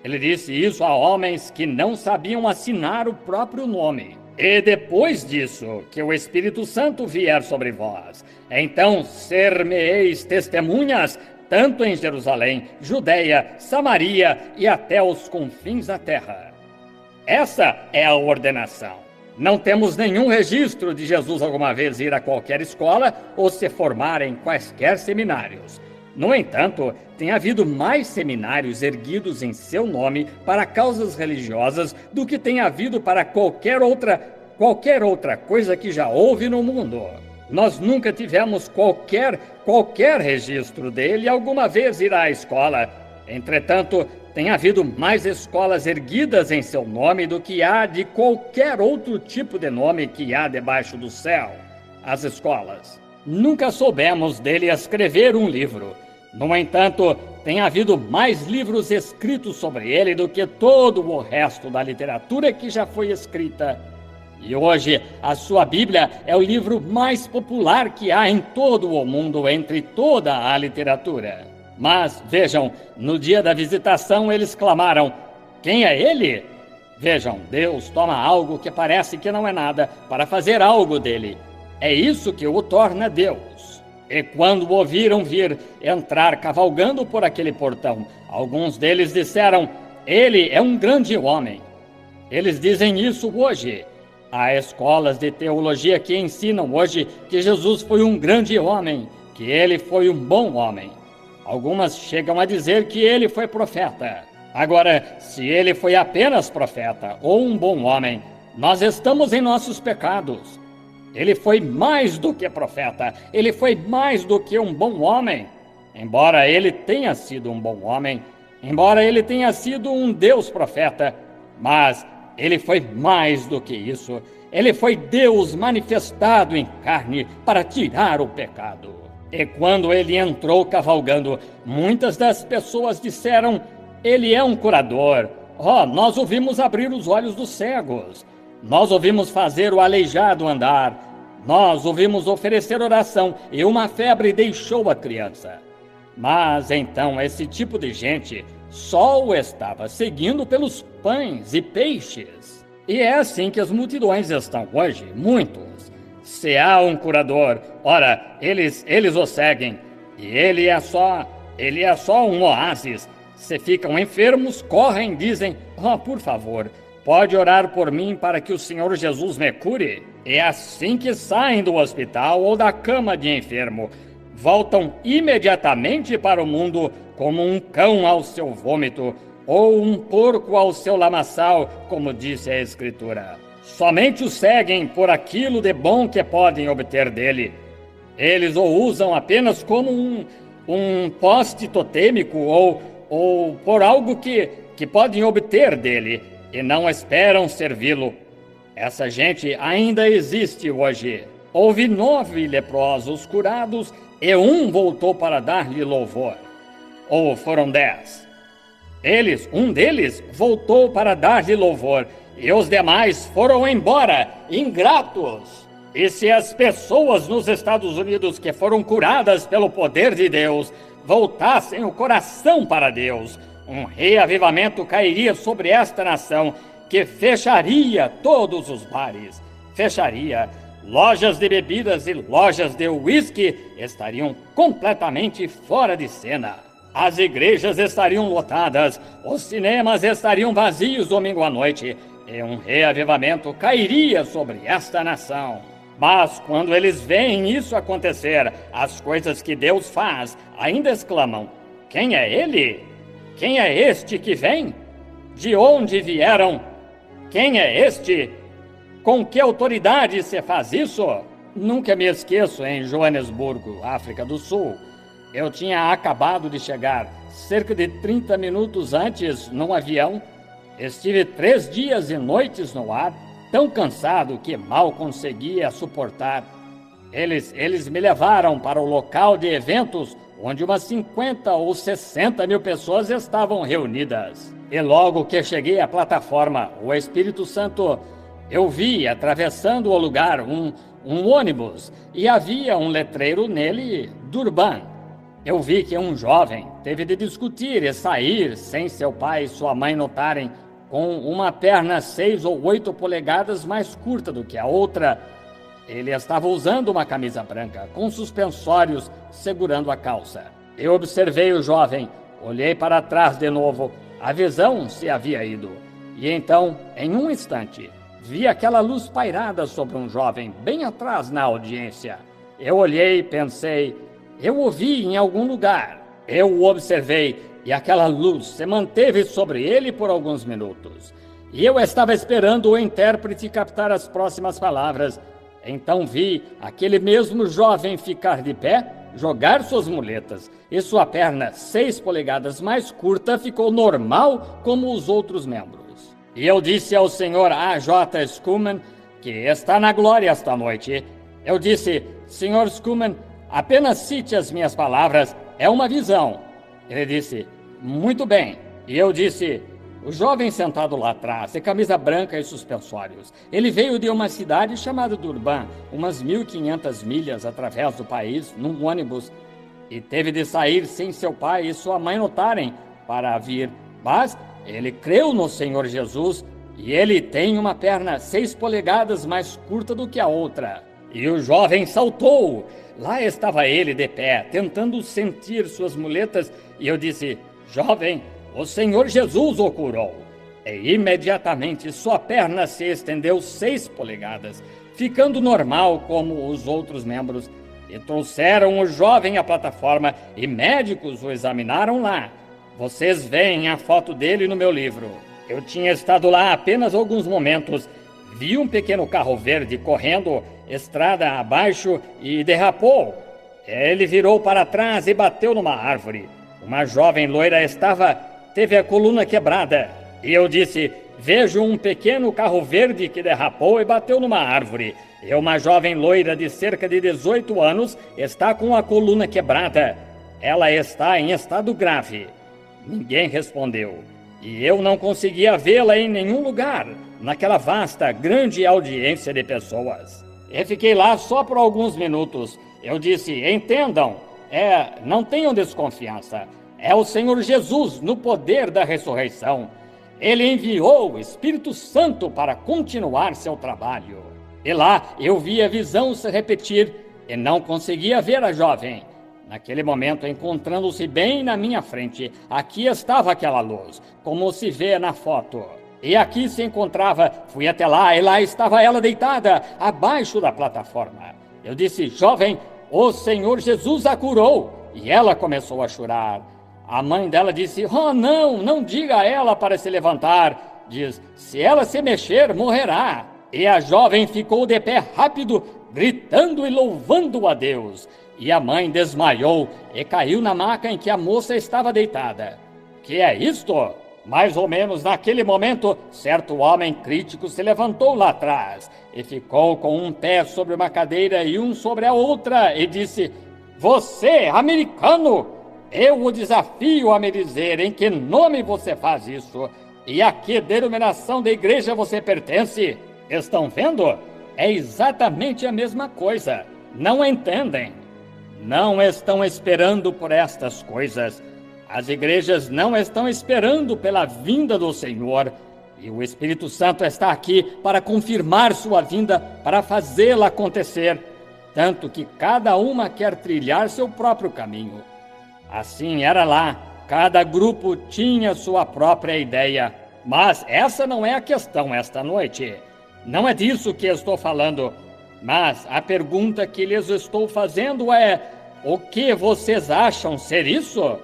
Ele disse isso a homens que não sabiam assinar o próprio nome. E depois disso, que o Espírito Santo vier sobre vós, então ser-me-eis testemunhas, tanto em Jerusalém, Judeia, Samaria e até os confins da terra. Essa é a ordenação. Não temos nenhum registro de Jesus alguma vez ir a qualquer escola ou se formar em quaisquer seminários. No entanto, tem havido mais seminários erguidos em seu nome para causas religiosas do que tem havido para qualquer outra coisa que já houve no mundo. Nós nunca tivemos qualquer registro dele alguma vez ir à escola. Entretanto, tem havido mais escolas erguidas em seu nome do que há de qualquer outro tipo de nome que há debaixo do céu. As escolas. Nunca soubemos dele escrever um livro. No entanto, tem havido mais livros escritos sobre ele do que todo o resto da literatura que já foi escrita. E hoje, a sua Bíblia é o livro mais popular que há em todo o mundo entre toda a literatura. Mas, vejam, no dia da visitação eles clamaram: quem é ele? Vejam, Deus toma algo que parece que não é nada para fazer algo dele. É isso que o torna Deus. E quando o ouviram vir entrar cavalgando por aquele portão, alguns deles disseram: ele é um grande homem. Eles dizem isso hoje. Há escolas de teologia que ensinam hoje que Jesus foi um grande homem, que ele foi um bom homem. Algumas chegam a dizer que ele foi profeta. Agora, se ele foi apenas profeta ou um bom homem, nós estamos em nossos pecados. Ele foi mais do que profeta, ele foi mais do que um bom homem. Embora ele tenha sido um bom homem, embora ele tenha sido um Deus profeta, mas ele foi mais do que isso. Ele foi Deus manifestado em carne para tirar o pecado. E quando ele entrou cavalgando, muitas das pessoas disseram: ele é um curador. Nós o vimos abrir os olhos dos cegos. Nós ouvimos fazer o aleijado andar. Nós ouvimos oferecer oração e uma febre deixou a criança. Mas então esse tipo de gente só o estava seguindo pelos pães e peixes. E é assim que as multidões estão hoje, muitos. Se há um curador, ora, eles o seguem. E ele é só um oásis. Se ficam enfermos, correm e dizem: por favor, pode orar por mim para que o Senhor Jesus me cure? É assim que saem do hospital ou da cama de enfermo. Voltam imediatamente para o mundo como um cão ao seu vômito, ou um porco ao seu lamaçal, como disse a Escritura. Somente o seguem por aquilo de bom que podem obter dele. Eles o usam apenas como um poste totêmico ou por algo que podem obter dele, e não esperam servi-lo. Essa gente ainda existe hoje. Houve 9 leprosos curados e um voltou para dar-lhe louvor. Ou foram 10. Um deles voltou para dar-lhe louvor, e os demais foram embora, ingratos. E se as pessoas nos Estados Unidos que foram curadas pelo poder de Deus voltassem o coração para Deus, um reavivamento cairia sobre esta nação, que fecharia todos os bares, fecharia. Lojas de bebidas e lojas de uísque estariam completamente fora de cena. As igrejas estariam lotadas, os cinemas estariam vazios domingo à noite, e um reavivamento cairia sobre esta nação. Mas quando eles veem isso acontecer, as coisas que Deus faz, ainda exclamam: quem é ele? Quem é este que vem? De onde vieram? Quem é este? Com que autoridade se faz isso? Nunca me esqueço, em Joanesburgo, África do Sul. Eu tinha acabado de chegar, cerca de 30 minutos antes, num avião. Estive 3 dias e noites no ar, tão cansado que mal conseguia suportar. Eles me levaram para o local de eventos, onde umas 50 ou 60 mil pessoas estavam reunidas. E logo que cheguei à plataforma, o Espírito Santo, eu vi atravessando o lugar um ônibus, e havia um letreiro nele, Durban. eu vi que um jovem teve de discutir e sair sem seu pai e sua mãe notarem, com uma perna 6 ou 8 polegadas mais curta do que a outra. Ele estava usando uma camisa branca, com suspensórios segurando a calça. Eu observei o jovem, olhei para trás de novo, a visão se havia ido. E então, em um instante, vi aquela luz pairada sobre um jovem bem atrás na audiência. Eu olhei e pensei, eu o vi em algum lugar. Eu o observei e aquela luz se manteve sobre ele por alguns minutos. E eu estava esperando o intérprete captar as próximas palavras. Então vi aquele mesmo jovem ficar de pé, jogar suas muletas, e sua perna 6 polegadas mais curta ficou normal como os outros membros. E eu disse ao senhor A.J. Schumann, que está na glória esta noite, eu disse, senhor Schumann, apenas cite as minhas palavras, é uma visão. Ele disse, muito bem. E eu disse, o jovem sentado lá atrás, de camisa branca e suspensórios, ele veio de uma cidade chamada Durban, umas 1.500 milhas através do país, num ônibus, e teve de sair sem seu pai e sua mãe notarem para vir. Mas ele creu no Senhor Jesus e ele tem uma perna 6 polegadas mais curta do que a outra. E o jovem saltou. Lá estava ele de pé, tentando sentir suas muletas, e eu disse, jovem, o Senhor Jesus o curou. E imediatamente sua perna se estendeu 6 polegadas, ficando normal como os outros membros. E trouxeram o jovem à plataforma e médicos o examinaram lá. Vocês veem a foto dele no meu livro. Eu tinha estado lá apenas alguns momentos. Vi um pequeno carro verde correndo estrada abaixo e derrapou. Ele virou para trás e bateu numa árvore. Uma jovem loira teve a coluna quebrada. E eu disse, vejo um pequeno carro verde que derrapou e bateu numa árvore. E uma jovem loira de cerca de 18 anos está com a coluna quebrada. Ela está em estado grave. Ninguém respondeu. E eu não conseguia vê-la em nenhum lugar, naquela vasta, grande audiência de pessoas. Eu fiquei lá só por alguns minutos. Eu disse, entendam, não tenham desconfiança. É o Senhor Jesus no poder da ressurreição. Ele enviou o Espírito Santo para continuar seu trabalho. E lá eu vi a visão se repetir e não conseguia ver a jovem. Naquele momento, encontrando-se bem na minha frente, aqui estava aquela luz, como se vê na foto. E aqui se encontrava, fui até lá, e lá estava ela deitada, abaixo da plataforma. Eu disse, jovem, o Senhor Jesus a curou. E ela começou a chorar. A mãe dela disse, oh não diga a ela para se levantar. Diz, se ela se mexer, morrerá. E a jovem ficou de pé rápido, gritando e louvando a Deus. E a mãe desmaiou e caiu na maca em que a moça estava deitada. Que é isto? Mais ou menos naquele momento, certo homem crítico se levantou lá atrás e ficou com um pé sobre uma cadeira e um sobre a outra e disse, você, americano, eu o desafio a me dizer em que nome você faz isso e a que denominação da igreja você pertence. Estão vendo? É exatamente a mesma coisa. Não entendem. Não estão esperando por estas coisas. As igrejas não estão esperando pela vinda do Senhor. E o Espírito Santo está aqui para confirmar sua vinda, para fazê-la acontecer. Tanto que cada uma quer trilhar seu próprio caminho. Assim era lá. Cada grupo tinha sua própria ideia. Mas essa não é a questão esta noite. Não é disso que estou falando. Mas a pergunta que lhes estou fazendo é, o que vocês acham ser isso?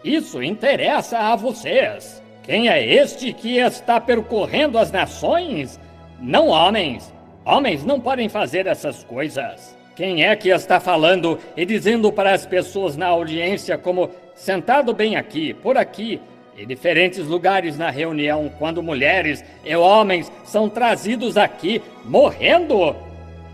Isso interessa a vocês. Quem é este que está percorrendo as nações? Não homens. Homens não podem fazer essas coisas. Quem é que está falando e dizendo para as pessoas na audiência como sentado bem aqui, por aqui, em diferentes lugares na reunião, quando mulheres e homens são trazidos aqui morrendo?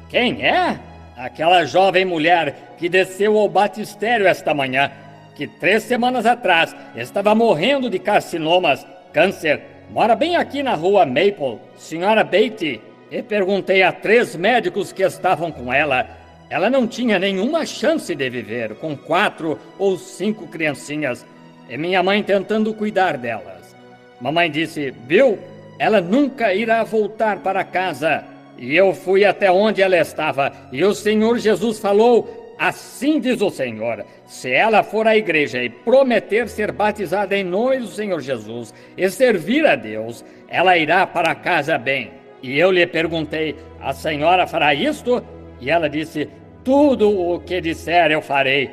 Quem é? Aquela jovem mulher que desceu ao batistério esta manhã, que 3 semanas atrás estava morrendo de carcinomas, câncer, mora bem aqui na rua Maple, senhora Beatty. E perguntei a 3 médicos que estavam com ela, Ela não tinha nenhuma chance de viver com 4 ou 5 criancinhas e minha mãe tentando cuidar delas. Mamãe disse: Bill, ela nunca irá voltar para casa. E eu fui até onde ela estava e o Senhor Jesus falou: assim diz o Senhor, se ela for à igreja e prometer ser batizada em nome do Senhor Jesus e servir a Deus, ela irá para casa bem. E eu lhe perguntei: a senhora fará isto? E ela disse: tudo o que disser eu farei.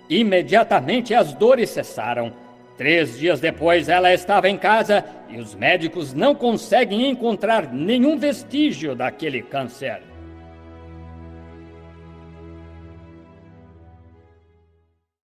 Imediatamente as dores cessaram. 3 dias depois ela estava em casa e os médicos não conseguem encontrar nenhum vestígio daquele câncer.